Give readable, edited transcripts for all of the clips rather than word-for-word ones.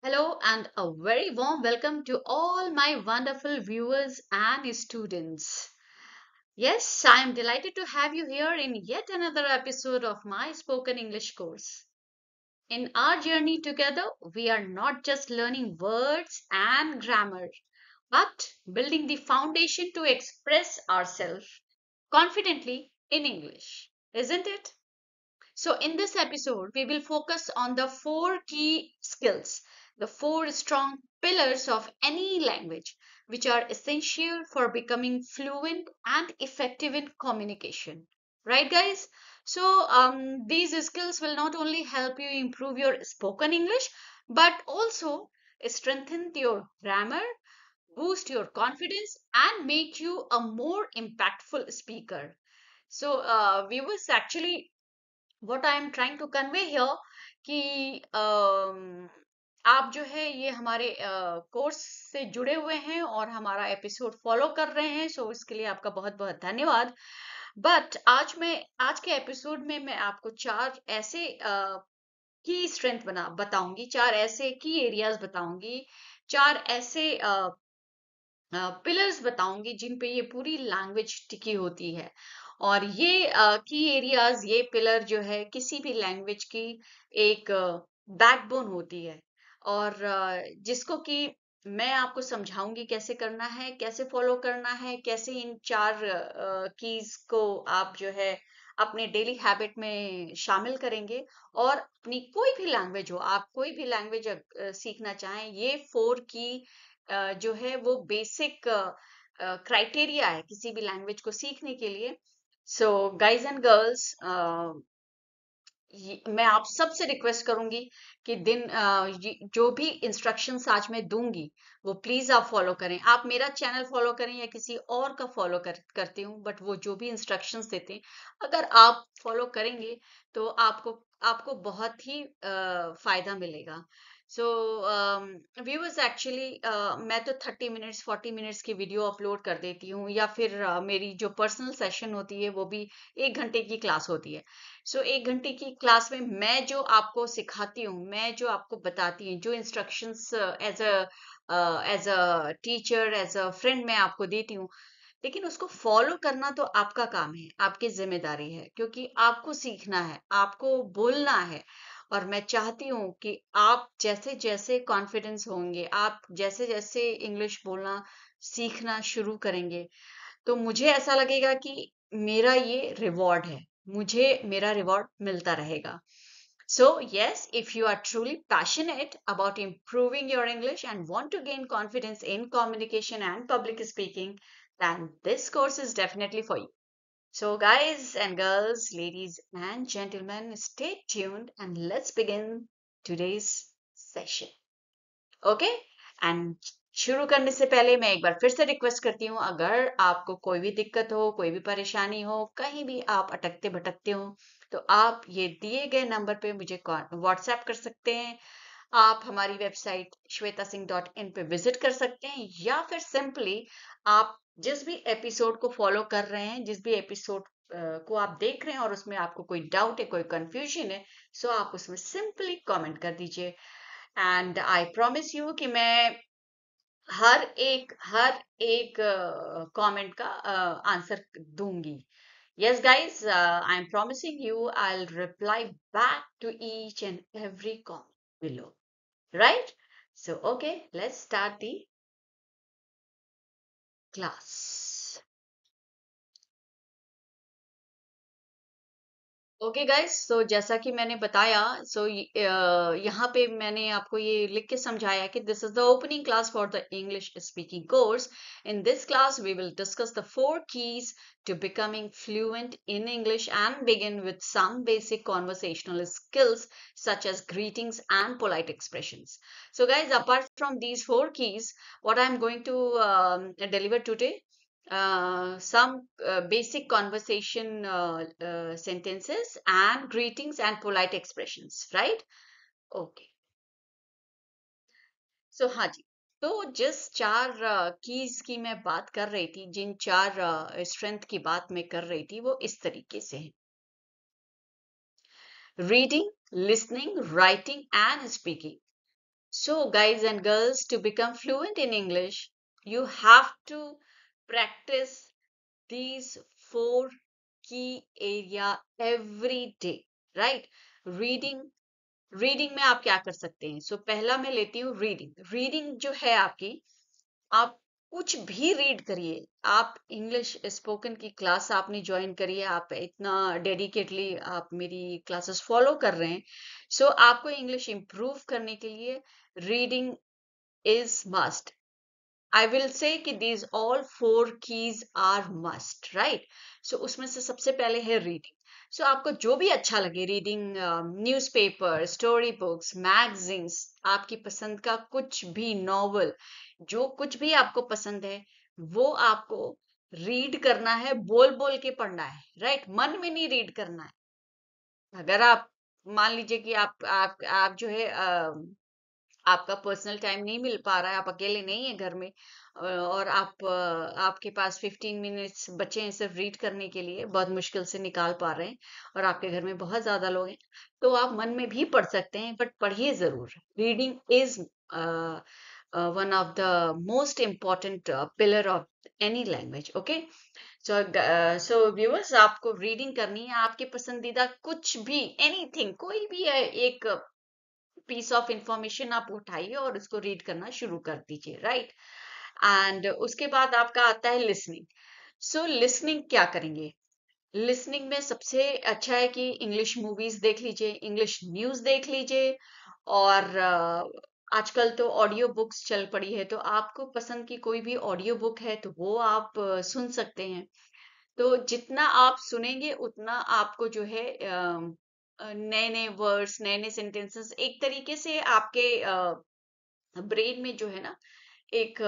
Hello and a very warm welcome to all my wonderful viewers and students. Yes, I am delighted to have you here in yet another episode of my spoken English course. In our journey together, we are not just learning words and grammar, but building the foundation to express ourselves confidently in English, isn't it? So, in this episode, we will focus on the four key skills, the four strong pillars of any language, which are essential for becoming fluent and effective in communication. Right, guys? So, these skills will not only help you improve your spoken English, but also strengthen your grammar, boost your confidence, and make you a more impactful speaker. So, viewers, actually, what I am trying to convey here कि आप जो है ये हमारे course से जुड़े हुए हैं और हमारा एपिसोड फॉलो कर रहे हैं, सो इसके लिए आपका बहुत बहुत धन्यवाद। बट आज के एपिसोड में मैं आपको चार ऐसे की स्ट्रेंथ बना बताऊंगी, चार ऐसे की एरियाज बताऊंगी, चार ऐसे पिलर्स बताऊंगी जिन पे ये पूरी लैंग्वेज टिकी होती है। और ये की एरियाज, ये पिलर जो है किसी भी लैंग्वेज की एक बैकबोन होती है। और जिसको कि मैं आपको समझाऊंगी कैसे करना है, कैसे फॉलो करना है, कैसे इन चार कीज को आप जो है अपने डेली हैबिट में शामिल करेंगे। और अपनी कोई भी लैंग्वेज हो, आप कोई भी लैंग्वेज सीखना चाहें, ये फोर की जो है वो बेसिक क्राइटेरिया है किसी भी लैंग्वेज को सीखने के लिए। सो गाइज एंड गर्ल्स, मैं आप सबसे रिक्वेस्ट करूंगी कि जो भी इंस्ट्रक्शंस आज मैं दूंगी वो प्लीज आप फॉलो करें। आप मेरा चैनल फॉलो करें या किसी और का करती हूँ, बट वो जो भी इंस्ट्रक्शंस देते हैं, अगर आप फॉलो करेंगे तो आपको आपको बहुत ही फायदा मिलेगा। सो व्यूअर्स, एक्चुअली मैं तो 30 मिनट्स 40 मिनट्स की वीडियो अपलोड कर देती हूँ, या फिर मेरी जो पर्सनल सेशन होती है वो भी 1 घंटे की क्लास होती है। सो 1 घंटे की क्लास में मैं जो आपको सिखाती हूँ, मैं जो आपको बताती हूँ, जो instructions as a teacher, as a friend मैं आपको देती हूँ, लेकिन उसको फॉलो करना तो आपका काम है, आपकी जिम्मेदारी है, क्योंकि आपको सीखना है, आपको बोलना है। और मैं चाहती हूँ कि आप जैसे जैसे कॉन्फिडेंस होंगे, आप जैसे जैसे इंग्लिश बोलना सीखना शुरू करेंगे, तो मुझे ऐसा लगेगा कि मेरा ये रिवॉर्ड है, मुझे मेरा रिवॉर्ड मिलता रहेगा। So, yes, if you are truly passionate about improving your English and want to gain confidence in communication and public speaking, then this course is definitely for you. So, guys and girls, ladies and gentlemen, stay tuned and let's begin today's session. Okay. And शुरू करने से पहले मैं एक बार फिर से request करती हूँ, अगर आपको कोई भी दिक्कत हो, कोई भी परेशानी हो, कहीं भी आप अटकते भटकते हो, तो आप ये दिए गए नंबर पे मुझे व्हाट्सएप कर सकते हैं। आप हमारी वेबसाइट shwetaSingh.in पे विजिट कर सकते हैं, या फिर सिंपली आप जिस भी एपिसोड को फॉलो कर रहे हैं, जिस भी एपिसोड को आप देख रहे हैं और उसमें आपको कोई डाउट है, कोई कंफ्यूजन है, सो आप उसमें सिंपली कमेंट कर दीजिए। एंड आई प्रॉमिस यू कि मैं हर एक कमेंट का आंसर दूंगी। Yes, guys, I'm promising you I'll reply back to each and every comment below. Right? So, okay, let's start the class. Okay guys, तो जैसा कि मैंने बताया, यहाँ पे मैंने आपको ये लिख के समझाया कि this is the opening class for the English speaking course. In this class we will discuss the four keys to becoming fluent in English and begin with some basic conversational skills such as greetings and polite expressions. So guys, apart from these four keys, what I'm going to deliver today, some basic conversation sentences and greetings and polite expressions, right? Okay. So हाँ जी, तो जिस चार keys की मैं बात कर रही थी, जिन चार स्ट्रेंथ की बात मैं कर रही थी, वो इस तरीके से है: reading, listening, writing and speaking. So, guys and girls, to become fluent in English, you have to practice these four key area every day, right? Reading, reading में आप क्या कर सकते हैं? सो पहला मैं लेती हूँ रीडिंग। रीडिंग जो है आपकी, आप कुछ भी रीड करिए। आप इंग्लिश स्पोकन की क्लास आपने ज्वाइन करी है, आप इतना डेडिकेटली आप मेरी क्लासेस फॉलो कर रहे हैं, सो आपको इंग्लिश इंप्रूव करने के लिए reading is must. I will say कि these all four keys are must, right? So उसमें से सबसे पहले है रीडिंग। सो आपको जो भी अच्छा लगे, reading newspaper, story books, magazines, आपकी पसंद का कुछ भी, नॉवल, जो कुछ भी आपको पसंद है, वो आपको रीड करना है, बोल बोल के पढ़ना है, राइट? मन में नहीं रीड करना है। अगर आप मान लीजिए कि आप जो है आपका पर्सनल टाइम नहीं मिल पा रहा है, आप अकेले नहीं है घर में, और आपके पास 15 मिनट्स बचे हैं सिर्फ रीड करने के लिए, बहुत मुश्किल से निकाल पा रहे हैं, और आपके घर में बहुत ज्यादा लोग हैं, तो आप मन में भी पढ़ सकते हैं, बट पढ़िए जरूर। Reading is one of the most important pillar of any language, okay? So viewers, आपको रीडिंग करनी है, आपके पसंदीदा कुछ भी, एनीथिंग, कोई भी है, एक पीस ऑफ इंफॉर्मेशन आप उठाइए और उसको रीड करना शुरू कर दीजिए, राइट? एंड उसके बाद आपका आता है लिसनिंग। सो लिसनिंग क्या करेंगे? लिसनिंग में सबसे अच्छा है कि इंग्लिश मूवीज देख लीजिए, इंग्लिश न्यूज देख लीजिए, और आजकल तो ऑडियो बुक्स चल पड़ी है, तो आपको पसंद की कोई भी ऑडियो बुक है तो वो आप सुन सकते हैं। तो जितना आप सुनेंगे उतना आपको जो है नए नए वर्ड्स, नए नए सेंटेंसेस, एक तरीके से आपके ब्रेन में जो है ना, एक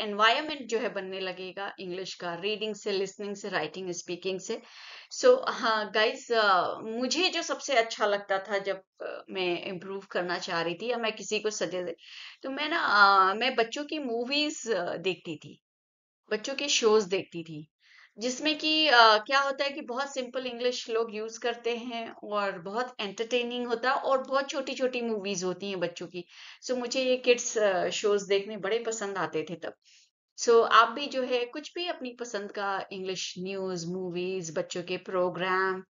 एनवायरनमेंट जो है बनने लगेगा इंग्लिश का, रीडिंग से, लिसनिंग से, राइटिंग, स्पीकिंग से। सो हाँ गाइस, मुझे जो सबसे अच्छा लगता था जब मैं इम्प्रूव करना चाह रही थी, या मैं किसी को सजेस्ट, तो मैं बच्चों की मूवीज देखती थी, बच्चों के शोज देखती थी, जिसमें कि क्या होता है कि बहुत सिंपल इंग्लिश लोग यूज करते हैं, और बहुत एंटरटेनिंग होता है, और बहुत छोटी छोटी मूवीज होती हैं बच्चों की। सो मुझे ये किड्स शोज देखने बड़े पसंद आते थे तब। सो आप भी जो है कुछ भी अपनी पसंद का इंग्लिश न्यूज, मूवीज, बच्चों के प्रोग्राम,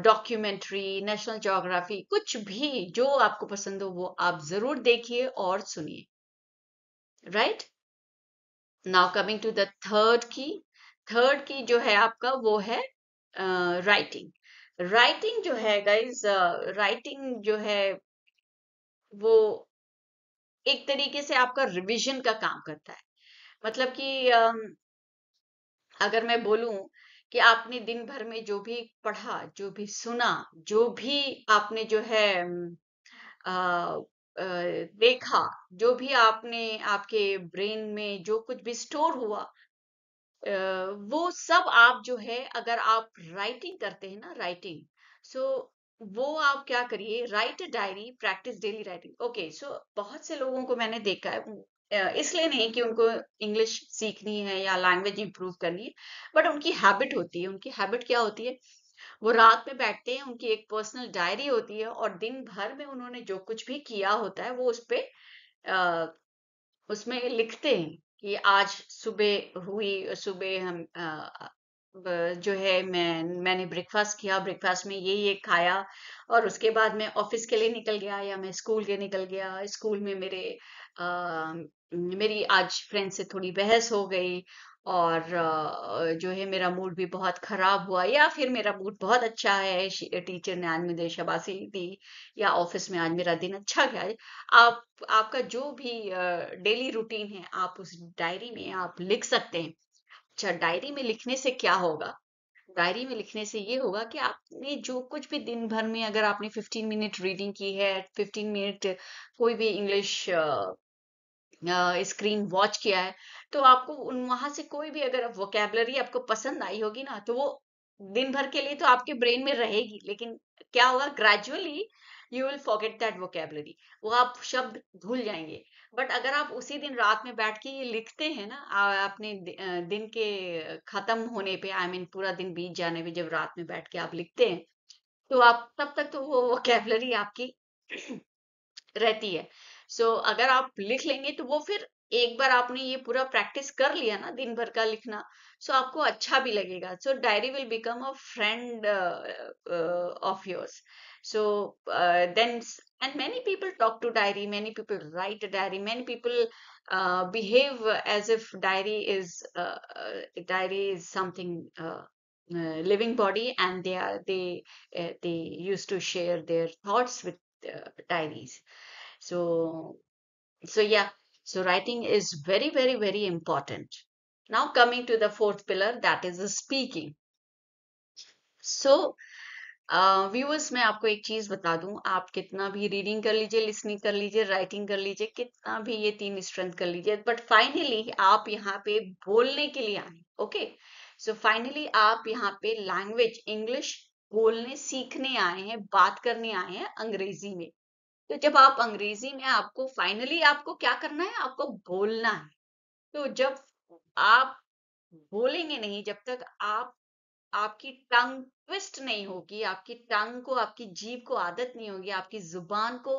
डॉक्यूमेंट्री, नेशनल ज्योग्राफी, कुछ भी जो आपको पसंद हो वो आप जरूर देखिए और सुनिए, right? Now coming to the third key. Third key जो है आपका वो है राइटिंग। राइटिंग जो है गाइज, राइटिंग जो है वो एक तरीके से आपका रिवीजन का काम करता है। मतलब कि अगर मैं बोलूं कि आपने दिन भर में जो भी पढ़ा, जो भी सुना, जो भी आपने जो है अ, देखा, जो भी आपने, आपके ब्रेन में जो कुछ भी स्टोर हुआ, अ, वो सब आप जो है, अगर आप राइटिंग करते हैं ना, राइटिंग, सो वो आप क्या करिए, write a diary, practice daily writing. Okay, so बहुत से लोगों को मैंने देखा है, इसलिए नहीं कि उनको इंग्लिश सीखनी है या लैंग्वेज इंप्रूव करनी है, बट उनकी हैबिट होती है। उनकी हैबिट क्या होती है? वो रात में बैठते हैं, उनकी एक पर्सनल डायरी होती है, और दिन भर में उन्होंने जो कुछ भी किया होता है वो उस पे उसमें लिखते हैं कि आज सुबह हुई, सुबह हम जो है मैंने ब्रेकफास्ट किया, ब्रेकफास्ट में ये खाया, और उसके बाद मैं ऑफिस के लिए निकल गया, या मैं स्कूल के निकल गया, स्कूल में मेरी आज फ्रेंड से थोड़ी बहस हो गई, और जो है मेरा मूड भी बहुत खराब हुआ, या फिर मेरा मूड बहुत अच्छा है, टीचर ने आज मुझे शाबाशी दी, या ऑफिस में आज मेरा दिन अच्छा गया। आप आपका जो भी डेली रूटीन है, आप उस डायरी में आप लिख सकते हैं। अच्छा, डायरी में लिखने से क्या होगा? डायरी में लिखने से ये होगा कि आपने जो कुछ भी दिन भर में, अगर आपने 15 मिनट रीडिंग की है, 15 मिनट कोई भी इंग्लिश स्क्रीन वॉच किया है, तो आपको उन वहां से कोई भी अगर वोकेबलरी आपको पसंद आई होगी ना, तो वो दिन भर के लिए तो आपके ब्रेन में रहेगी, लेकिन क्या होगा, gradually you will forget that vocabulary, वो आप शब्द भूल जाएंगे। बट अगर आप उसी दिन रात में बैठ के ये लिखते हैं ना, अपने दिन के खत्म होने पे, आई मीन पूरा दिन बीत जाने पे, जब रात में बैठ के आप लिखते हैं, तो आप तब तक तो वो वोकेबलरी आपकी रहती है। सो अगर आप लिख लेंगे तो वो फिर एक बार आपने ये पूरा प्रैक्टिस कर लिया ना दिन भर का लिखना, सो आपको अच्छा भी लगेगा। So diary will become a friend of yours. So then and many people talk to diary, many people write a diary, many people behave as if diary is something living body, and they used to share their thoughts with diaries. So, so yeah, so writing is very, very, very important. Now coming to the fourth pillar, that is the speaking. So, viewers, मैं आपको एक चीज बता दूं, आप कितना भी reading कर लीजिए, लिसनिंग कर लीजिए, राइटिंग कर लीजिए, कितना भी ये तीन स्ट्रेंथ कर लीजिए, बट फाइनली आप यहाँ पे बोलने के लिए आए। ओके, सो फाइनली आप यहाँ पे लैंग्वेज इंग्लिश बोलने सीखने आए हैं, बात करने आए हैं अंग्रेजी में। तो जब आप अंग्रेजी में, आपको फाइनली आपको क्या करना है, आपको बोलना है। तो जब आप बोलेंगे नहीं, जब तक आप आपकी टंग ट्विस्ट नहीं होगी, आपकी टंग को, आपकी जीभ को आदत नहीं होगी, आपकी जुबान को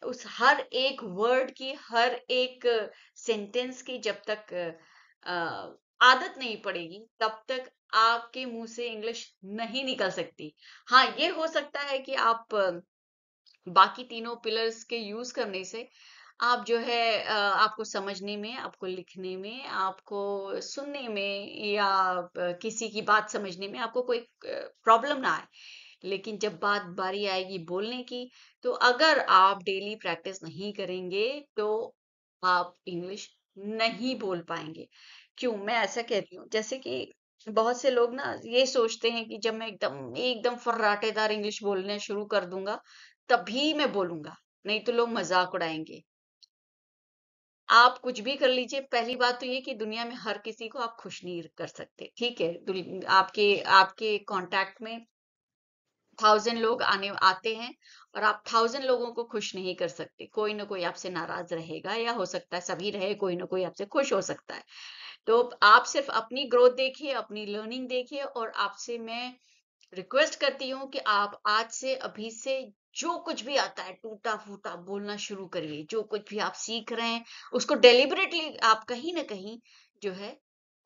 उस हर एक वर्ड की, हर एक सेंटेंस की जब तक आदत नहीं पड़ेगी, तब तक आपके मुंह से इंग्लिश नहीं निकल सकती। हाँ, ये हो सकता है कि आप बाकी तीनों पिलर्स के यूज करने से आप जो है आपको समझने में, आपको लिखने में, आपको सुनने में, या किसी की बात समझने में आपको कोई प्रॉब्लम ना आए। लेकिन जब बात बारी आएगी बोलने की, तो अगर आप डेली प्रैक्टिस नहीं करेंगे तो आप इंग्लिश नहीं बोल पाएंगे। क्यों मैं ऐसा कहती हूँ? जैसे कि बहुत से लोग ना ये सोचते हैं कि जब मैं एकदम एकदम फर्राटेदार इंग्लिश बोलने शुरू कर दूंगा तभी मैं बोलूंगा, नहीं तो लोग मजाक उड़ाएंगे। आप कुछ भी कर लीजिए, पहली बात तो ये कि दुनिया में हर किसी को आप खुश नहीं कर सकते, ठीक है? आपके आपके कांटेक्ट में 1000 लोग आने आते हैं, और आप 1000 लोगों को खुश नहीं कर सकते। कोई ना कोई आपसे नाराज रहेगा, या हो सकता है सभी रहे, कोई ना कोई आपसे खुश हो सकता है। तो आप सिर्फ अपनी ग्रोथ देखिए, अपनी लर्निंग देखिए, और आपसे मैं रिक्वेस्ट करती हूँ कि आप आज से, अभी से, जो कुछ भी आता है टूटा फूटा बोलना शुरू करिए। जो कुछ भी आप सीख रहे हैं उसको डेलिबरेटली आप कहीं ना कहीं जो है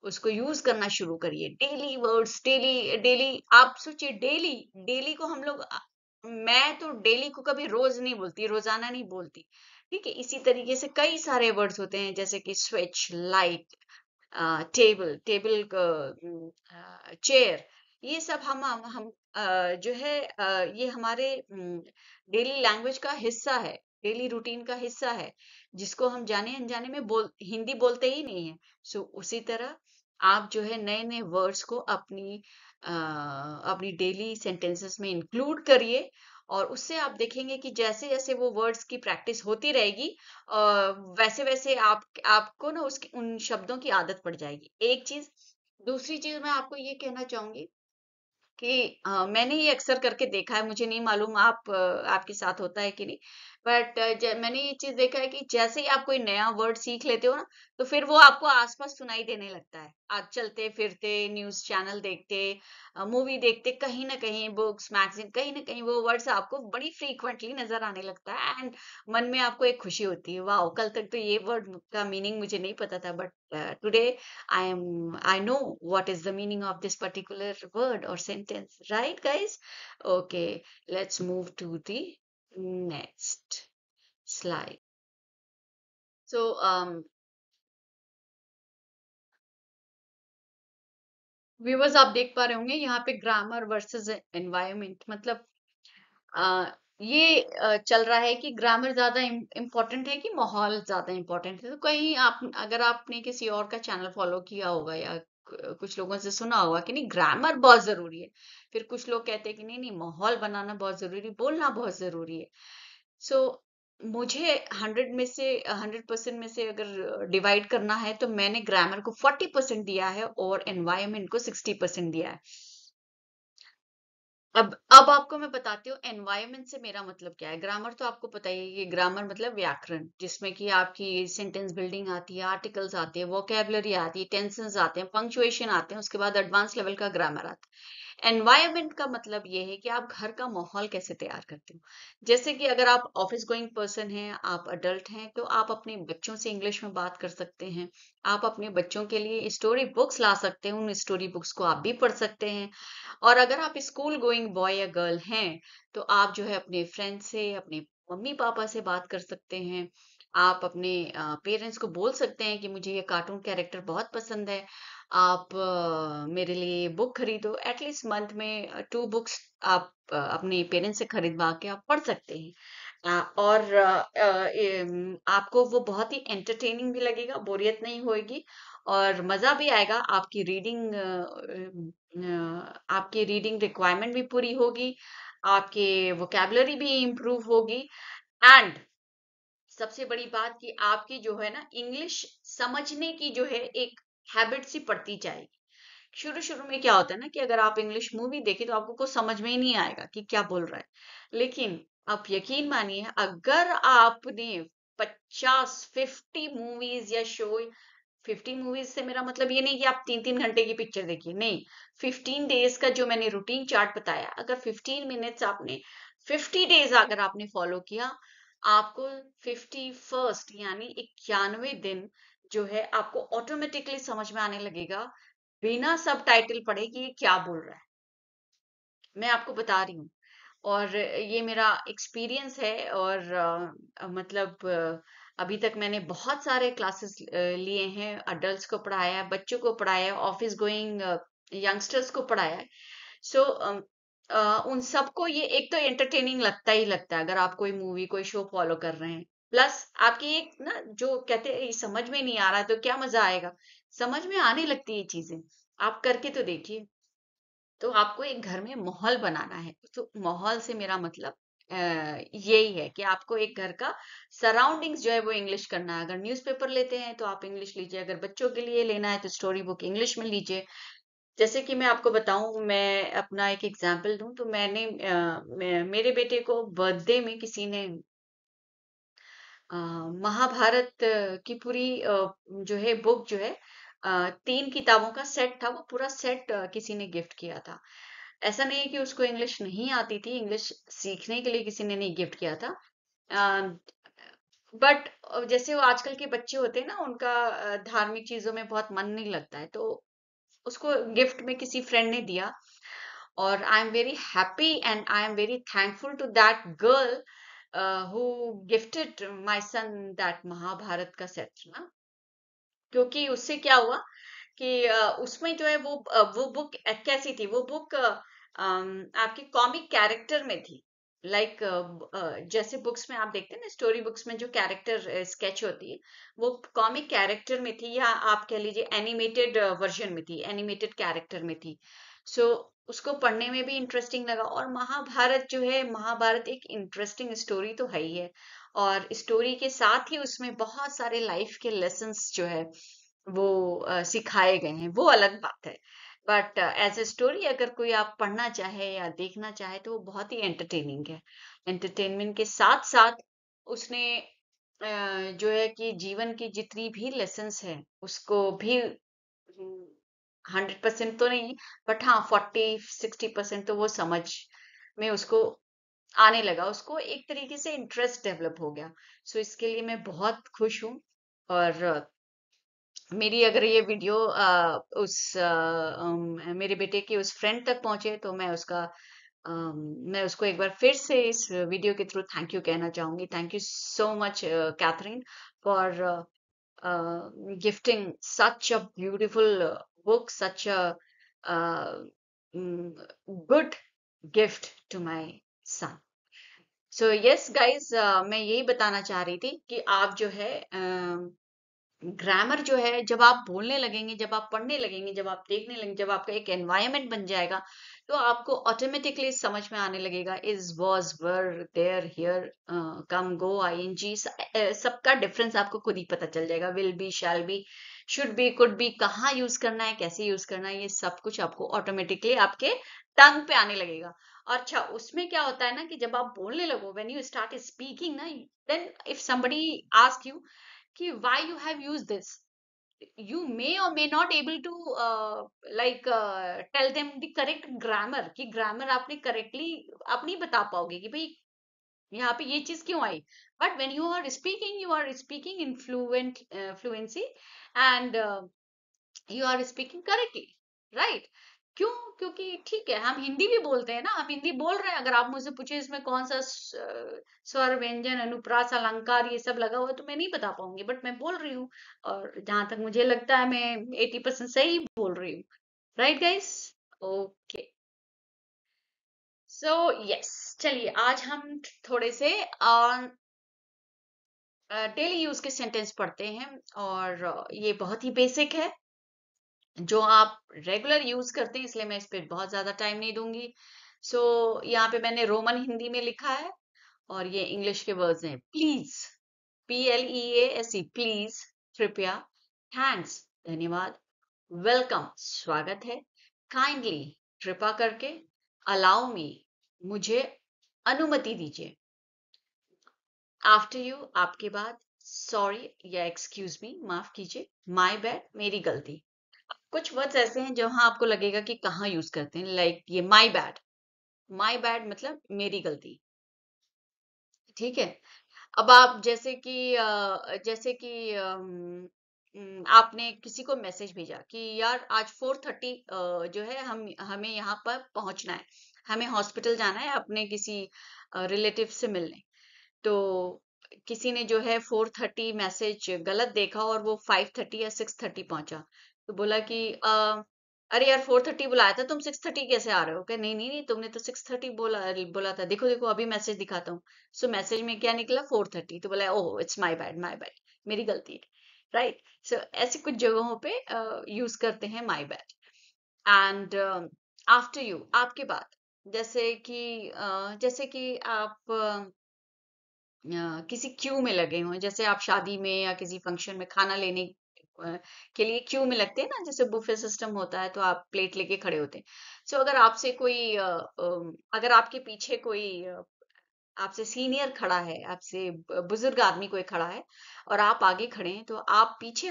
उसको यूज करना शुरू करिए। डेली वर्ड्स, डेली डेली, आप सोचिए डेली, डेली को हम लोग मैं तो डेली को कभी रोज नहीं बोलती, रोजाना नहीं बोलती, ठीक है? इसी तरीके से कई सारे वर्ड्स होते हैं, जैसे कि स्विच, लाइट, टेबल, चेयर, ये सब हम जो है ये हमारे डेली लैंग्वेज का हिस्सा है, डेली रूटीन का हिस्सा है, जिसको हम जाने अनजाने में हिंदी बोलते ही नहीं है। सो उसी तरह आप जो है नए नए वर्ड्स को अपनी डेली सेंटेंसेस में इंक्लूड करिए, और उससे आप देखेंगे कि जैसे जैसे वो वर्ड्स की प्रैक्टिस होती रहेगी, अ, वैसे वैसे आपको ना उसकी उन शब्दों की आदत पड़ जाएगी। एक चीज, दूसरी चीज मैं आपको ये कहना चाहूंगी कि मैंने ये अक्सर करके देखा है, मुझे नहीं मालूम आपके साथ होता है कि नहीं, बट मैंने ये चीज देखा है कि जैसे ही आप कोई नया वर्ड सीख लेते हो ना, तो फिर वो आपको आसपास सुनाई देने लगता है। आज चलते फिरते, न्यूज चैनल देखते, मूवी देखते, कहीं ना कहीं बुक्स, मैगजीन, कहीं ना कहीं वो वर्ड्स आपको बड़ी फ्रीक्वेंटली नजर आने लगता है, एंड मन में आपको एक खुशी होती है, वाह, कल तक तो ये वर्ड का मीनिंग मुझे नहीं पता था, but today I know what is the meaning of this particular word or sentence, right, guys? Okay, let's move to the next slide. So, viewers, आप देख पा रहे होंगे यहाँ पे ग्रामर वर्सेस एनवायरनमेंट, मतलब अ, ये चल रहा है कि ग्रामर ज्यादा इम्पोर्टेंट है कि माहौल ज्यादा इम्पोर्टेंट है। तो कहीं आप, अगर आपने किसी और का चैनल फॉलो किया होगा, या कुछ लोगों से सुना होगा कि नहीं, ग्रामर बहुत जरूरी है, फिर कुछ लोग कहते हैं कि नहीं नहीं, माहौल बनाना बहुत जरूरी, बोलना बहुत जरूरी है। सो मुझे 100% में से अगर डिवाइड करना है, तो मैंने ग्रामर को 40% दिया है और एनवायरनमेंट को 60% दिया है। अब आपको मैं बताती हूँ एनवायरनमेंट से मेरा मतलब क्या है। ग्रामर तो आपको पता ही है कि ग्रामर मतलब व्याकरण, जिसमें कि आपकी सेंटेंस बिल्डिंग आती है, आर्टिकल्स आते हैं, वोकेबलरी आती है, टेंसेस आते हैं, पंक्चुएशन आते हैं, उसके बाद एडवांस लेवल का ग्रामर आता है। एनवायरनमेंट का मतलब ये है कि आप घर का माहौल कैसे तैयार करते हो। जैसे कि अगर आप ऑफिस गोइंग पर्सन हैं, आप अडल्ट हैं, तो आप अपने बच्चों से इंग्लिश में बात कर सकते हैं। आप अपने बच्चों के लिए स्टोरी बुक्स ला सकते हैं, उन स्टोरी बुक्स को आप भी पढ़ सकते हैं। और अगर आप स्कूल गोइंग बॉय या गर्ल हैं, तो आप जो है अपने फ्रेंड से, अपने मम्मी पापा से बात कर सकते हैं। आप अपने पेरेंट्स को बोल सकते हैं कि मुझे ये कार्टून कैरेक्टर बहुत पसंद है, आप मेरे लिए बुक खरीदो। एटलीस्ट मंथ में 2 बुक्स आप अपने पेरेंट्स से खरीदवा के आप पढ़ सकते हैं। और आपको वो बहुत ही एंटरटेनिंग भी लगेगा, बोरियत नहीं होएगी और मजा भी आएगा। आपकी रीडिंग रिक्वायरमेंट भी पूरी होगी, आपके वोकेबलरी भी इम्प्रूव होगी। एंड सबसे बड़ी बात कि आपकी जो है ना इंग्लिश समझने की जो है एक हैबिट सी पड़ती जाएगी। शुरू शुरू में क्या होता है ना कि अगर आप इंग्लिश मूवी देखें तो आपको कुछ समझ में ही नहीं आएगा कि क्या बोल रहा है। लेकिन आप यकीन मानिए, अगर आपने 50 50 मूवीज या शो, 50 मूवीज से मेरा मतलब ये नहीं कि आप 3 3 घंटे की पिक्चर देखिए, नहीं। 15 डेज का जो मैंने रूटीन चार्ट बताया, अगर 15 मिनट्स आपने 50 डेज अगर आपने फॉलो किया, आपको 51st यानी 91 दिन जो है आपको ऑटोमेटिकली समझ में आने लगेगा, बिना सब टाइटल पढ़े कि ये क्या बोल रहा है। मैं आपको बता रही हूँ। और ये मेरा एक्सपीरियंस है। और मतलब अभी तक मैंने बहुत सारे क्लासेस लिए हैं, अडल्ट्स को पढ़ाया है, बच्चों को पढ़ाया है, ऑफिस गोइंग यंगस्टर्स को पढ़ाया है। सो उन सबको ये एक तो एंटरटेनिंग लगता ही लगता है अगर आप कोई मूवी कोई शो फॉलो कर रहे हैं। प्लस आपकी एक ना जो कहते हैं "ये समझ में नहीं आ रहा तो क्या मजा आएगा", समझ में आने लगती है ये चीजें। आप करके तो देखिए। तो आपको एक घर में माहौल बनाना है। तो माहौल से मेरा मतलब यही है कि आपको एक घर का सराउंडिंग्स जो है वो इंग्लिश करना है। अगर न्यूज़पेपर लेते हैं तो आप इंग्लिश लीजिए, अगर बच्चों के लिए लेना है तो स्टोरी बुक इंग्लिश में लीजिए। जैसे कि मैं आपको बताऊं, मैं अपना एक एग्जांपल दूं तो मेरे बेटे को बर्थडे में किसी ने अ, महाभारत की पूरी जो है बुक जो है 3 किताबों का सेट था, वो पूरा सेट किसी ने गिफ्ट किया था। ऐसा नहीं है कि उसको इंग्लिश नहीं आती थी, इंग्लिश सीखने के लिए किसी ने नहीं गिफ्ट किया था। बट जैसे वो आजकल के बच्चे होते हैं ना, उनका धार्मिक चीजों में बहुत मन नहीं लगता है, तो उसको गिफ्ट में किसी फ्रेंड ने दिया। और I am very happy and I am very thankful to that girl who gifted my son that Mahabharata का सेट ना। क्योंकि उससे क्या हुआ कि उसमें जो है वो बुक कैसी थी, वो बुक आपके कॉमिक कैरेक्टर में थी। लाइक जैसे बुक्स में आप देखते हैं ना, स्टोरी बुक्स में जो कैरेक्टर स्केच होती है, वो कॉमिक कैरेक्टर में थी, या आप कह लीजिए एनिमेटेड वर्जन में थी, एनिमेटेड कैरेक्टर में थी। सो उसको पढ़ने में भी इंटरेस्टिंग लगा। और महाभारत जो है, महाभारत एक इंटरेस्टिंग स्टोरी तो है ही है, और स्टोरी के साथ ही उसमें बहुत सारे लाइफ के लेसन्स जो है वो सिखाए गए हैं, वो अलग बात है। बट एज ए स्टोरी अगर कोई आप पढ़ना चाहे या देखना चाहे तो वो बहुत ही एंटरटेनिंग है। एंटरटेनमेंट के साथ साथ उसने जो है कि जीवन की जितनी भी लेसन्स हैं उसको भी 100% तो नहीं, बट हाँ 40 60% तो वो समझ में उसको आने लगा, उसको एक तरीके से इंटरेस्ट डेवलप हो गया। सो इसके लिए मैं बहुत खुश हूँ। और मेरी अगर ये वीडियो मेरे बेटे के उस फ्रेंड तक पहुंचे तो मैं उसको एक बार फिर से इस वीडियो के थ्रू थैंक यू कहना चाहूंगी। Thank you so much Catherine for gifting such a beautiful book, such a uh, good gift to my son. So yes guys, मैं यही बताना चाह रही थी कि आप जो है ग्रामर जो है, जब आप बोलने लगेंगे, जब आप पढ़ने लगेंगे, जब आप देखने लगेंगे, जब आपका एक एनवायरनमेंट बन जाएगा, तो आपको ऑटोमेटिकली समझ में आने लगेगा। Is, was, were, there, here, come, go, ING, सबका डिफरेंस आपको खुद ही पता चल जाएगा। Will be, shall be, should be, could be, कहाँ यूज करना है, कैसे यूज करना है, ये सब कुछ आपको ऑटोमेटिकली आपके टंग पे आने लगेगा। और अच्छा, उसमें क्या होता है ना कि जब आप बोलने लगो, व्हेन यू स्टार्ट स्पीकिंग ना, then if somebody ask you कि why you have used this, you may or may not able to tell them the correct grammar, कि grammar आपने correctly आप नहीं बता पाओगे कि भाई यहाँ पे ये चीज क्यों आई. But when you are speaking in fluency, and you are speaking correctly, right? क्यों? क्योंकि ठीक है, हम हिंदी भी बोलते हैं ना, हम हिंदी बोल रहे हैं. अगर आप मुझसे पूछे इसमें कौन सा स्वर, व्यंजन, अनुप्रास, अलंकार ये सब लगा हुआ है, तो मैं नहीं बता पाऊंगी, बट मैं बोल रही हूँ. और जहां तक मुझे लगता है मैं 80% सही बोल रही हूँ. Right guys? Okay. So yes, चलिए आज हम थोड़े से डेली यूज के सेंटेंस पढ़ते हैं. और ये बहुत ही बेसिक है, जो आप रेगुलर यूज करते हैं, इसलिए मैं इस पे बहुत ज्यादा टाइम नहीं दूंगी. सो यहाँ पे मैंने रोमन हिंदी में लिखा है, और ये इंग्लिश के वर्ड्स हैं. प्लीज, PLEASE, प्लीज, कृपया. थैंक्स, धन्यवाद. वेलकम, स्वागत है. काइंडली, कृपा करके. अलाउ मी, मुझे अनुमति दीजिए. आफ्टर यू, आपके बाद. सॉरी या एक्सक्यूज मी, माफ कीजिए. माई बैड, मेरी गलती. कुछ वर्ड्स ऐसे हैं जहां आपको लगेगा कि कहाँ यूज करते हैं, लाइक ये माई बैड. माई बैड मतलब मेरी गलती. ठीक है. अब आप जैसे कि आपने किसी को मैसेज भेजा कि यार आज 4:30 जो है हमें यहाँ पर पहुंचना है, हमें हॉस्पिटल जाना है अपने किसी रिलेटिव से मिलने. तो किसी ने जो है 4:30 मैसेज गलत देखा, और वो 5:30 या 6:30 पहुंचा. तो बोला कि अरे यार 4:30 बुलाया था, तुम 6:30 कैसे आ रहे हो? क्या? नहीं नहीं नहीं, तुमने तो 6:30 बोला बोला था. देखो देखो अभी मैसेज दिखाता हूँ. सो मैसेज में क्या निकला? 4:30. तो बोला oh it's my bad, my bad, मेरी गलती है. राइट. सो ऐसी कुछ जगहों पे यूज करते हैं my bad. And after you, आपके बाद. जैसे कि आप किसी क्यू में लगे हों, जैसे आप शादी में या किसी फंक्शन में खाना लेने के लिए क्यू में लगते हैं ना, जैसे बुफे सिस्टम होता है, तो आप प्लेट लेके खड़े होते हैं. सो अगर आपसे कोई अगर आपके पीछे कोई आपसे सीनियर खड़ा है, आपसे बुजुर्ग आदमी कोई खड़ा है, और आप आगे खड़े हैं, तो आप पीछे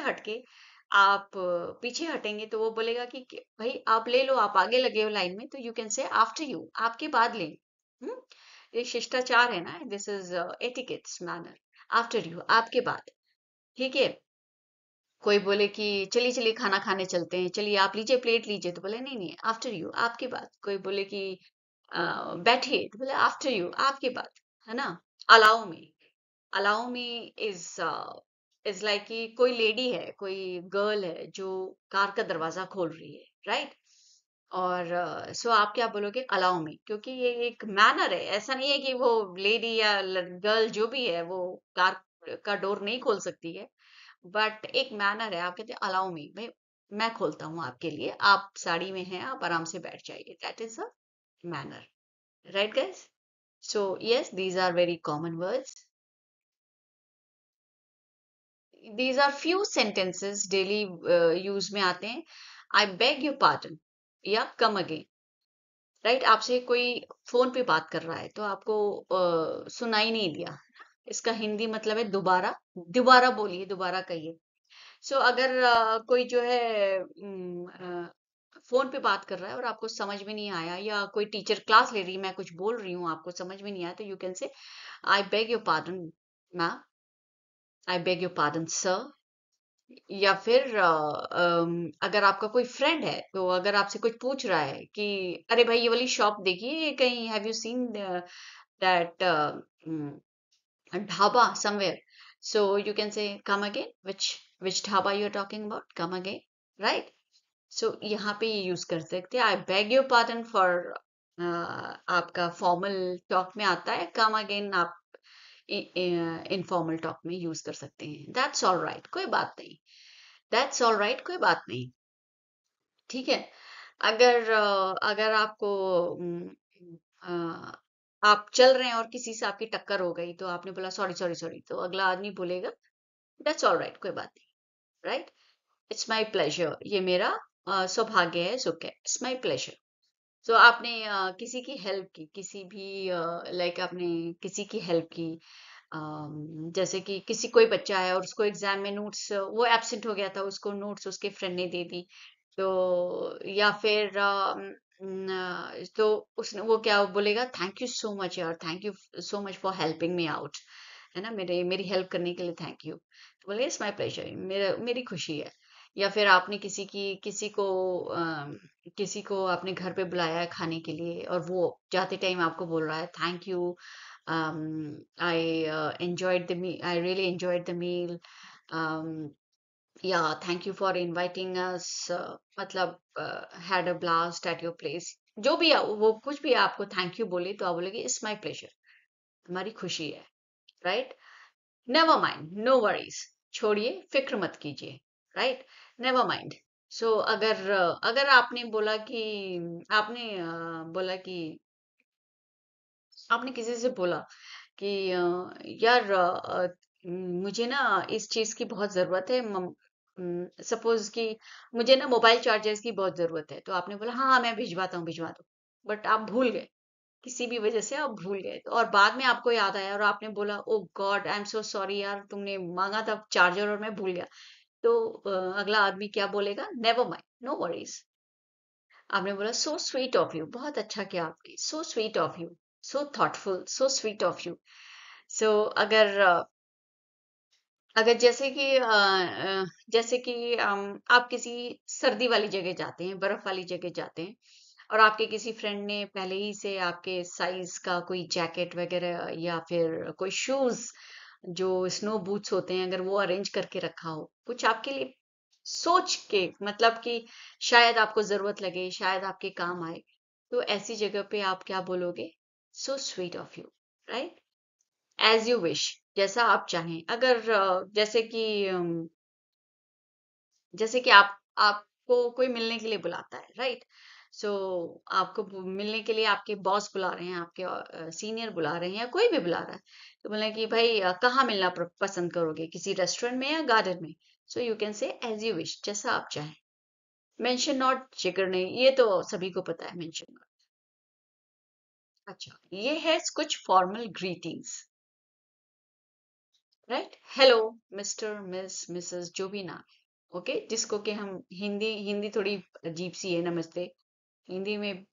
हटेंगे, तो वो बोलेगा कि भाई आप ले लो, आप आगे लगे हो लाइन में, तो यू कैन से आफ्टर यू, आपके बाद लें. हम्म. ये शिष्टाचार है ना, this is etiquettes manner. After you, आपके बाद. ठीक है. कोई बोले कि चलिए चलिए खाना खाने चलते हैं, चलिए आप लीजिए प्लेट लीजिए, तो बोले नहीं नहीं, आफ्टर यू, आपके बाद. कोई बोले कि बैठिए, तो बोले आफ्टर यू, आपके बाद. है ना. Allow me. Allow me is is like कि कोई लेडी है, कोई गर्ल है जो कार का दरवाजा खोल रही है, राइट. और सो आप क्या बोलोगे? अलाउ मी, क्योंकि ये एक मैनर है. ऐसा नहीं है कि वो लेडी या गर्ल जो भी है वो कार का डोर नहीं खोल सकती है, बट एक मैनर है. आप कहते हैं अलाउ मी, भाई मैं खोलता हूँ आपके लिए, आप साड़ी में हैं, आप आराम से बैठ जाइए. That is a manner. Right guys? So yes, these are very common words. these are few sentences daily use में आते हैं. आई बेग योर पार्डन या कम अगेन. राइट. आपसे कोई फोन पे बात कर रहा है, तो आपको सुनाई नहीं दिया. इसका हिंदी मतलब है दोबारा. दोबारा बोलिए, दोबारा कहिए. सो अगर कोई जो है फोन पे बात कर रहा है और आपको समझ में नहीं आया, या कोई टीचर क्लास ले रही है, मैं कुछ बोल रही हूँ आपको समझ में नहीं आया, तो यू कैन से आई beg your pardon ma'am, I beg your pardon sir. या फिर अगर आपका कोई फ्रेंड है, तो अगर आपसे कुछ पूछ रहा है कि अरे भाई ये वाली शॉप देखिए, ये कहीं have you seen that dhaba somewhere, so you can say come again, which dhaba you are talking about, come again. Right. So यहाँ पे ये यूज कर सकते हैं. I beg your pardon for आपका फॉर्मल टॉक में आता है. कम अगेन आप इनफॉर्मल टॉक में यूज कर सकते हैं. दैट्स ऑल राइट, कोई बात नहीं. दैट्स ऑल राइट, कोई बात नहीं. ठीक है. अगर आपको अ, आप चल रहे हैं और किसी से आपकी टक्कर हो गई, तो आपने बोला सॉरी सॉरी सॉरी, तो अगला आदमी बोलेगा दैट्स ऑल राइट, कोई बात नहीं. राइट. इट्स माई प्लेजर, ये मेरा सौभाग्य है, सुख है. It's my pleasure. तो आपने किसी की हेल्प की, किसी भी लाइक आपने किसी की हेल्प की, जैसे कि किसी कोई बच्चा है और उसको एग्जाम में नोट्स वो एब्सेंट हो गया था, उसको नोट्स उसके फ्रेंड ने दे दी, तो या फिर तो उसने वो क्या बोलेगा, थैंक यू सो मच यार, thank you so much for helping me out, है ना, मेरी हेल्प करने के लिए थैंक यू, तो बोले इट्स माय प्लेजर, मेरी खुशी है। या फिर आपने किसी को आपने घर पे बुलाया है खाने के लिए और वो जाते टाइम आपको बोल रहा है thank you, I really enjoyed the meal. Yeah, thank you for inviting us. मतलब had a blast at your place. जो भी वो कुछ भी आपको थैंक यू बोले तो आप बोलेगे इट्स माय प्लेजर, हमारी खुशी है, right? Never mind, no worries, छोड़िए, फिक्र मत कीजिए, राइट? Never mind. सो अगर आपने बोला कि आपने किसी से बोला कि यार मुझे ना इस चीज की बहुत जरूरत है, सपोज कि मुझे ना मोबाइल चार्जर्स की बहुत जरूरत है, तो आपने बोला हाँ हाँ मैं भिजवाता हूँ, बट आप भूल गए, किसी भी वजह से आप भूल गए, तो और बाद में आपको याद आया और आपने बोला oh god I am so sorry यार, तुमने मांगा था चार्जर और मैं भूल गया, तो अगला आदमी क्या बोलेगा, नेवर माइंड, नो वरीज। आपने बोला सो स्वीट ऑफ यू, बहुत अच्छा किया आपने, so sweet of you, so thoughtful, so sweet of you. So अगर अगर जैसे कि आप किसी सर्दी वाली जगह जाते हैं, बर्फ वाली जगह जाते हैं, और आपके किसी फ्रेंड ने पहले ही से आपके साइज का कोई जैकेट वगैरह या फिर कोई शूज, जो स्नो बूट्स होते हैं, अगर वो अरेंज करके रखा हो कुछ आपके लिए, सोच के, मतलब कि शायद आपको जरूरत लगे, शायद आपके काम आए, तो ऐसी जगह पे आप क्या बोलोगे, so sweet of you, right? As you wish, जैसा आप चाहें। अगर जैसे कि आपको कोई मिलने के लिए बुलाता है, राइट? सो आपको मिलने के लिए आपके बॉस बुला रहे हैं, आपके सीनियर बुला रहे हैं, या कोई भी बुला रहा है, तो बोले कि भाई कहाँ मिलना पसंद करोगे, किसी रेस्टोरेंट में या गार्डन में? So you can say as you wish, जैसा आप चाहें। मेंशन नॉट, जिक्र नहीं, ये तो सभी को पता है, मेंशन नॉट। अच्छा, ये है कुछ formal greetings, right? Hello, mister, miss, Mrs, जो भी नाम है, ओके, जिसको कि हम हिंदी हिंदी थोड़ी अजीब सी है, नमस्ते। हिंदी में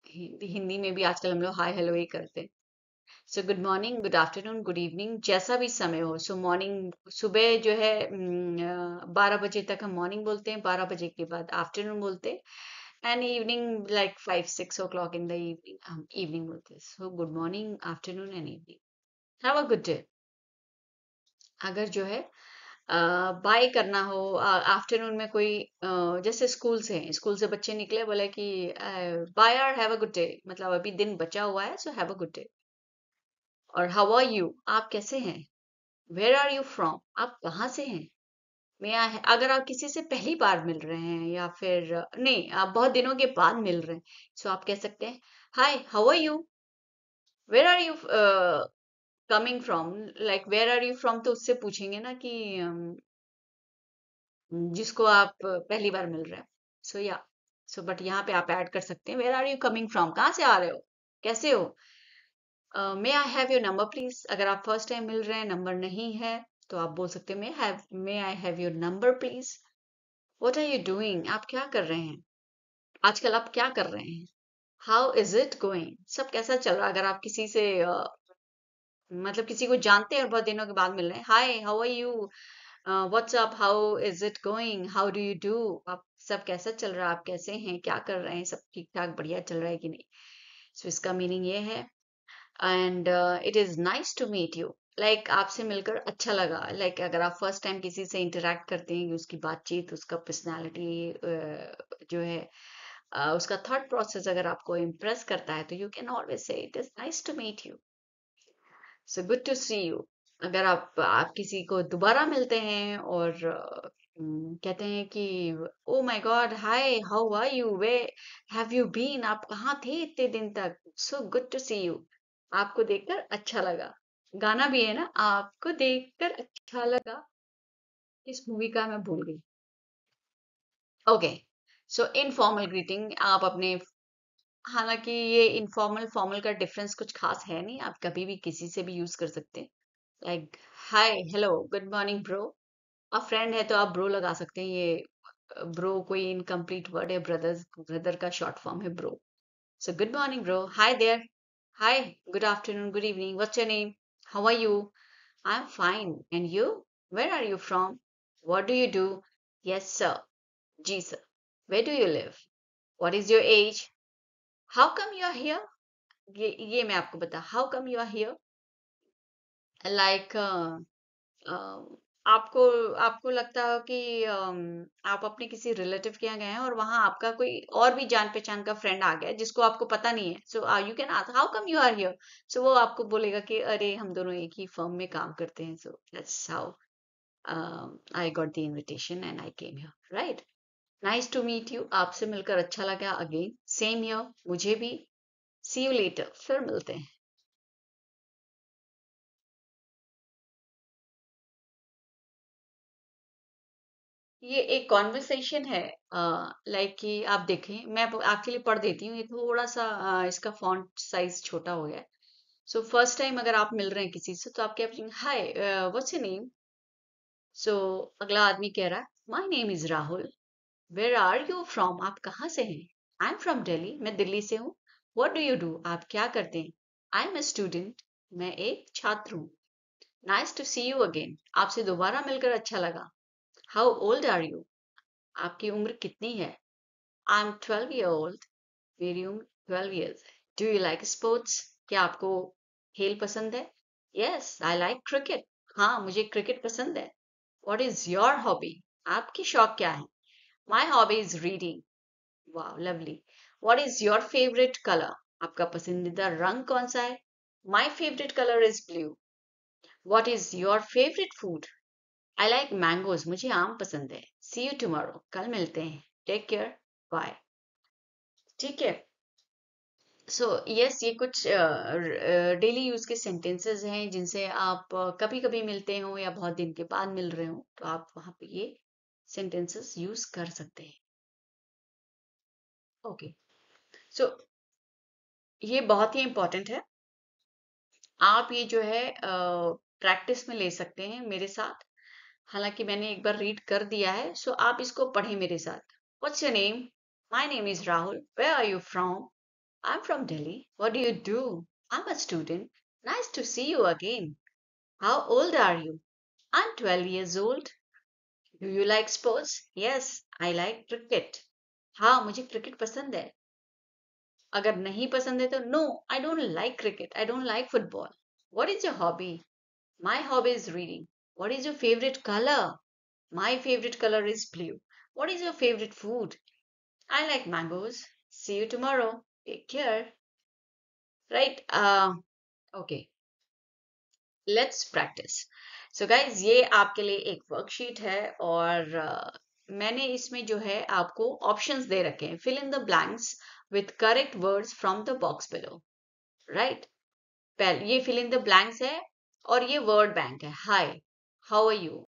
हिंदी में भी आजकल हम लोग हाय हेलो ही करते हैं। सो good morning, good afternoon, good evening, जैसा भी समय हो। सो मॉर्निंग, सुबह जो है 12 बजे तक हम मॉर्निंग बोलते हैं, 12 बजे के बाद आफ्टरनून बोलते हैं, and evening like 5-6 o'clock in the evening हम इवनिंग बोलते हैं। सो good morning, afternoon and evening, have a good day. अगर जो है बाय करना हो, आफ्टरनून में कोई जैसे स्कूल से बच्चे निकले, बोले कि बाय यार, हैव अ गुड डे, मतलब अभी दिन बचा हुआ है, so have a good day. और हाउ आर यू, आप कैसे हैं? वेयर आर यू फ्रॉम, आप कहाँ से हैं? अगर आप किसी से पहली बार मिल रहे हैं, या फिर नहीं, आप बहुत दिनों के बाद मिल रहे हैं, सो आप कह सकते हैं hi, how are you, where are you coming from, like where are you from, तो उससे पूछेंगे ना कि जिसको आप पहली बार मिल रहे हैं। सो या सो बट यहाँ पे आप ऐड कर सकते हैं, where are you coming from, कहाँ से आ रहे हो, कैसे हो? May I have your number please, अगर आप फर्स्ट टाइम मिल रहे हैं, नंबर नहीं है, तो आप बोल सकते हैं may I have your number please. What are you doing, आप क्या कर रहे हैं आजकल, आप क्या कर रहे हैं? हाउ इज इट गोइंग, सब कैसा चल रहा है? अगर आप किसी से मतलब किसी को जानते हैं और बहुत दिनों के बाद मिल रहे हैं, hi, how are you, what's up, how is it going, how do you do, आप सब कैसा चल रहा है, आप कैसे हैं, क्या कर रहे हैं, सब ठीक ठाक बढ़िया चल रहा है कि नहीं? सो इसका मीनिंग ये है, and it is nice to meet you, like आपसे मिलकर अच्छा लगा। लाइक अगर आप फर्स्ट टाइम किसी से इंटरेक्ट करते हैं, उसकी बातचीत, उसका पर्सनालिटी जो है, उसका थॉट प्रोसेस अगर आपको इम्प्रेस करता है, तो you can always say it is nice to meet you, so good to see you. अगर आप किसी को दोबारा मिलते हैं और कहते हैं कि oh my god, hi, how are you, where have you been, आप कहाँ थे इतने दिन तक, so good to see you, आपको देखकर अच्छा लगा। गाना भी है ना, आपको देखकर अच्छा लगा, किस मूवी का मैं भूल गई। ओके, सो इनफॉर्मल ग्रीटिंग, आप अपने हालांकि ये इनफॉर्मल फॉर्मल का डिफरेंस कुछ खास है नहीं, आप कभी भी किसी से भी यूज कर सकते हैं। लाइक हाय, हेलो, गुड मॉर्निंग ब्रो। आप फ्रेंड है तो आप ब्रो लगा सकते हैं। ये ब्रो कोई इनकम्प्लीट वर्ड है, ब्रदर्स ब्रदर का शॉर्ट फॉर्म है bro. So good morning bro, hi there, hi, good afternoon, good evening, what's your name, how are you, I am fine, and you, where are you from, what do you do, yes sir, जी sir, where do you live, what is your age, how come you are here. ये मैं आपको बता, how come you are here, like आपको आपको लगता है कि आप अपने किसी रिलेटिव के यहाँ गए हैं और वहां आपका कोई और भी जान पहचान का फ्रेंड आ गया है जिसको आपको पता नहीं है। So you can ask how come you are here. So वो आपको बोलेगा कि अरे हम दोनों एक ही फर्म में काम करते हैं, so that's how I got the invitation and I came here, right. Nice to meet you, आपसे मिलकर अच्छा लगा, अगेन सेम हियर, मुझे भी। सी यू लेटर, फिर मिलते हैं। ये एक कॉन्वर्सेशन है, लाइक कि आप देखें, मैं आपके लिए पढ़ देती हूँ। ये थोड़ा सा इसका फॉन्ट साइज छोटा हो गया है। सो फर्स्ट टाइम अगर आप मिल रहे हैं किसी से तो आप क्या पूछेंगे, hi, what's your name. So अगला आदमी कह रहा है, my name is Rahul, where are you from, आप कहाँ से हैं। आई एम फ्रॉम दिल्ली, मैं दिल्ली से हूँ। व्हाट डू यू डू, आप क्या करते हैं। आई एम ए स्टूडेंट, मैं एक छात्र हूँ। Nice to see you again, आपसे दोबारा मिलकर अच्छा लगा। हाउ ओल्ड आर यू, आपकी उम्र कितनी है। आई एम 12 year old, मेरी उम्र 12 years है। डू यू लाइक स्पोर्ट्स, क्या आपको खेल पसंद है। यस आई लाइक क्रिकेट, हाँ मुझे क्रिकेट पसंद है। व्हाट इज योर हॉबी, आपकी शौक क्या है। माई हॉबी इज रीडिंग, वाह lovely. What is your favourite colour, आपका पसंदीदा रंग कौन सा है। माई favourite colour is blue. What is your favourite food, I like mangoes, मुझे आम पसंद है। सी यू टुमारो, कल मिलते हैं। Take care, bye. ठीक है। सो यस, ये कुछ डेली यूज के सेंटेंसेस हैं जिनसे आप कभी कभी मिलते हो या बहुत दिन के बाद मिल रहे हो तो आप वहां पे ये सेंटेंसेस यूज कर सकते हैं। ओके। सो ये बहुत ही इंपॉर्टेंट है। आप ये जो है प्रैक्टिस में ले सकते हैं मेरे साथ। हालांकि मैंने एक बार रीड कर दिया है, सो आप इसको पढ़ें मेरे साथ। What's your name, my name is Rahul, where are you from, I'm from Delhi. What do you do? I'm a student. Nice to see you again. How old are you? I'm 12 years old. Do you like sports? Yes, I like cricket. हाँ मुझे cricket पसंद है। अगर नहीं पसंद है तो no, I don't like cricket, I don't like football. What is your hobby, my hobby is reading. What is your favourite colour, my favourite colour is blue. What is your favourite food, I like mangoes. See you tomorrow, take care, right. Okay, let's practise. So guys, ये आपके लिए एक worksheet है और मैंने इसमें जो है आपको ऑप्शंस दे रखे हैं। Fill in the blanks with correct words from the box below, right. पहले ये फिल इन द ब्लैंक्स है और ये वर्ड बैंक है। Hi, how are you,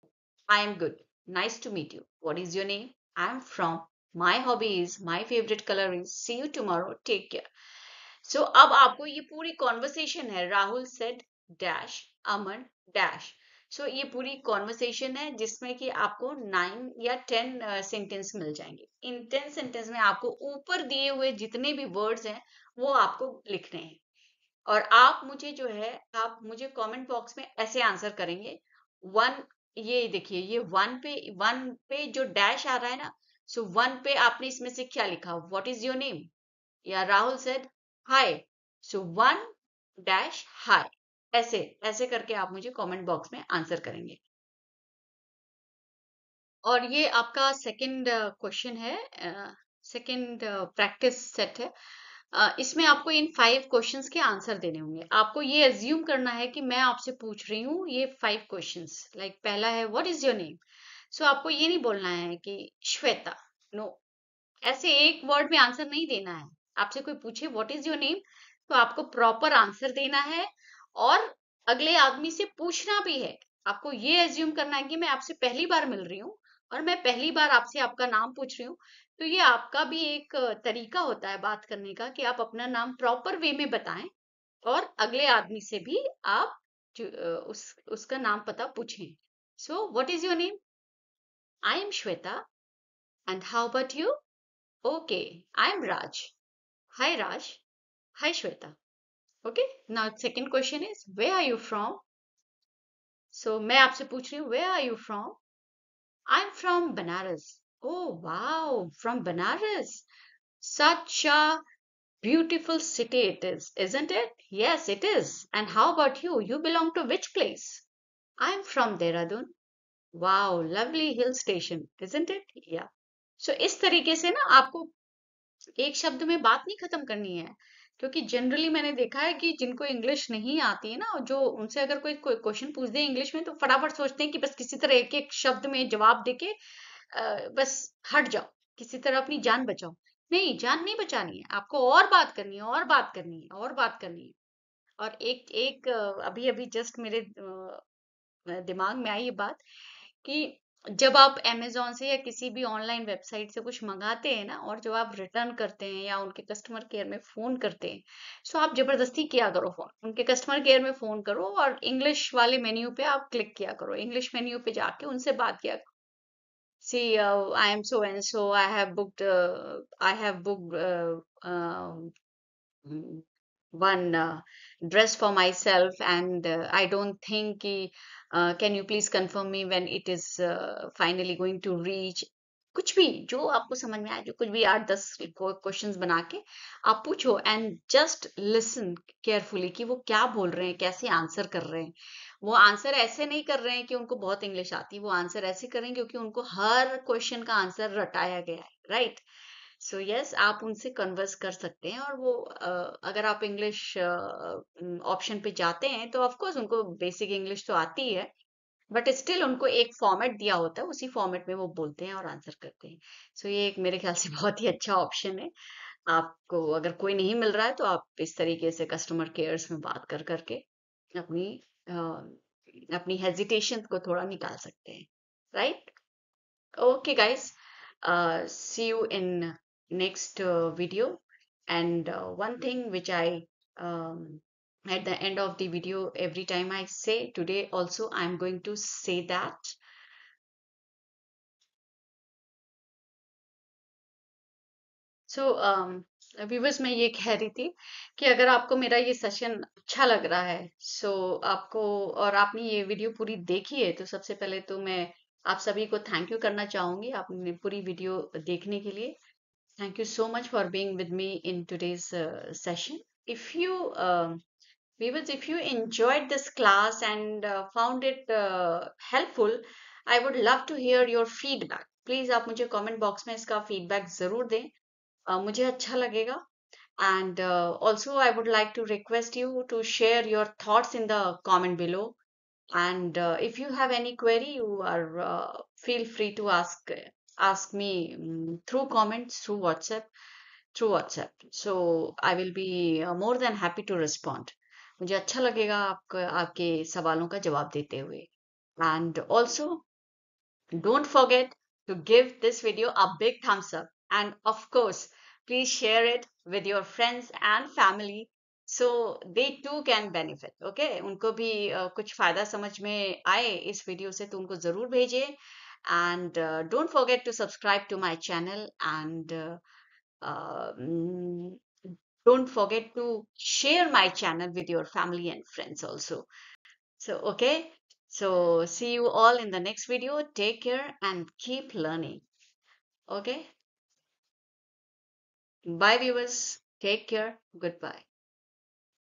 I am good, nice to meet you, what is your name, I am from, my hobby is, my favourite colour is, see you tomorrow, take care. So अब आपको ये पूरी conversation है, Rahul said dash, Aman dash. So ये पूरी conversation है जिसमें कि आपको 9 या 10 सेंटेंस मिल जाएंगे। इन 10 सेंटेंस में आपको ऊपर दिए हुए जितने भी वर्ड्स हैं वो आपको लिखने हैं और आप मुझे जो है, आप मुझे कमेंट बॉक्स में ऐसे आंसर करेंगे। वन, ये देखिए, ये वन पे जो डैश आ रहा है ना, सो वन पे आपने इसमें से क्या लिखा, व्हाट इज योर नेम, या Rahul said hi, so one dash hi. ऐसे ऐसे करके आप मुझे कमेंट बॉक्स में आंसर करेंगे। और ये आपका सेकंड क्वेश्चन है, सेकंड प्रैक्टिस सेट है। इसमें आपको इन 5 क्वेश्चंस के आंसर देने होंगे। आपको ये अज्यूम करना है कि मैं आपसे पूछ रही हूँ ये 5 क्वेश्चंस। लाइक पहला है व्हाट इज योर नेम। सो आपको ये नहीं बोलना है कि श्वेता, नो, ऐसे एक वर्ड में आंसर नहीं देना है। आपसे कोई पूछे व्हाट इज योर नेम तो आपको प्रॉपर आंसर देना है और अगले आदमी से पूछना भी है। आपको ये एज्यूम करना है कि मैं आपसे पहली बार मिल रही हूँ और मैं पहली बार आपसे आपका नाम पूछ रही हूँ, तो ये आपका भी एक तरीका होता है बात करने का कि आप अपना नाम प्रॉपर वे में बताएं और अगले आदमी से भी आप उसका नाम पता पूछें. So what is your name? I am Shweta. And how about you? Okay, I am Raj. Hi Raj. Hi Shweta. Okay, now second question is where are you from? So मैं आपसे पूछ रही हूँ where are you from? I am from Banaras. Oh wow, from Banaras. Such a beautiful city it is, isn't it? Yes, it is. And how about you? You belong to which place? I'm from Dehradun. Wow, lovely hill station, isn't it? Yeah. So इस तरीके से ना आपको एक शब्द में बात नहीं खत्म करनी है, क्योंकि जनरली मैंने देखा है कि जिनको इंग्लिश नहीं आती है ना, और जो उनसे अगर कोई क्वेश्चन पूछ दे इंग्लिश में, तो फटाफट सोचते हैं कि बस किसी तरह एक एक शब्द में जवाब देके बस हट जाओ, किसी तरह अपनी जान बचाओ. नहीं, जान नहीं बचानी है आपको, और बात करनी है, और बात करनी है, और बात करनी है. और एक एक अभी अभी जस्ट मेरे दिमाग में आई ये बात कि जब आप अमेज़न से या किसी भी ऑनलाइन वेबसाइट से कुछ मंगाते हैं ना, और जब आप रिटर्न करते हैं या उनके कस्टमर केयर में फ़ोन करते हैं, सो आप ज़बरदस्ती किया करो फ़ोन. उनके कस्टमर केयर में फ़ोन करो और इंग्लिश वाले मेन्यू पे आप क्लिक किया करो. इंग्लिश मेन्यू पे जाके उनसे बात किया करो. See, I am so and so. I have booked mm, one dress for myself, and I don't think can you please confirm me when it is finally going to reach. कुछ भी जो आपको समझ में आए, जो कुछ भी 8-10 क्वेश्चंस बना के आप पूछो, एंड जस्ट लिसन केयरफुली कि वो क्या बोल रहे हैं, कैसे आंसर कर रहे हैं. वो आंसर ऐसे नहीं कर रहे हैं कि उनको बहुत इंग्लिश आती है, वो आंसर ऐसे कर रहे हैं क्योंकि उनको हर क्वेश्चन का आंसर रटाया गया है, राइट? सो यस, आप उनसे कन्वर्स कर सकते हैं. और वो अगर आप इंग्लिश ऑप्शन पे जाते हैं तो ऑफ कोर्स उनको बेसिक इंग्लिश तो आती है, बट स्टिल उनको एक फॉर्मेट दिया होता है, उसी फॉर्मेट में वो बोलते हैं और आंसर करते हैं. सो ये एक मेरे ख्याल से बहुत ही अच्छा ऑप्शन है. आपको अगर कोई नहीं मिल रहा है तो आप इस तरीके से कस्टमर केयर्स में बात कर करके अपनी अपनी हेजिटेशन को थोड़ा निकाल सकते हैं, right? Okay, guys. See you in next video. And one thing which I at the end of the video, every time I say today also, I'm going to say that. So viewers, मैं ये कह रही थी कि अगर आपको मेरा ये सेशन अच्छा लग रहा है, सो आपको, और आपने ये वीडियो पूरी देखी है, तो सबसे पहले तो मैं आप सभी को थैंक यू करना चाहूंगी आपने पूरी वीडियो देखने के लिए. Thank you so much for being with me in today's session. If you, viewers, if you enjoyed this class and found it helpful, I would love to hear your feedback. Please आप मुझे comment box में इसका feedback ज़रूर दें. मुझे अच्छा लगेगा. And also, I would like to request you to share your thoughts in the comment below. And if you have any query, you are feel free to ask me through comments, through WhatsApp. So I will be more than happy to respond. मुझे अच्छा लगेगा आपको आपके सवालों का जवाब देते हुए. And also, don't forget to give this video a big thumbs up. And of course, please share it with your friends and family so they too can benefit. Okay? उनको भी कुछ फायदा समझ में आए इस वीडियो से, तो उनको जरूर भेजिए. And don't forget to subscribe to my channel, and mm, don't forget to share my channel with your family and friends also. So, okay. So, see you all in the next video. Take care and keep learning. Okay. Bye, viewers. Take care. Goodbye.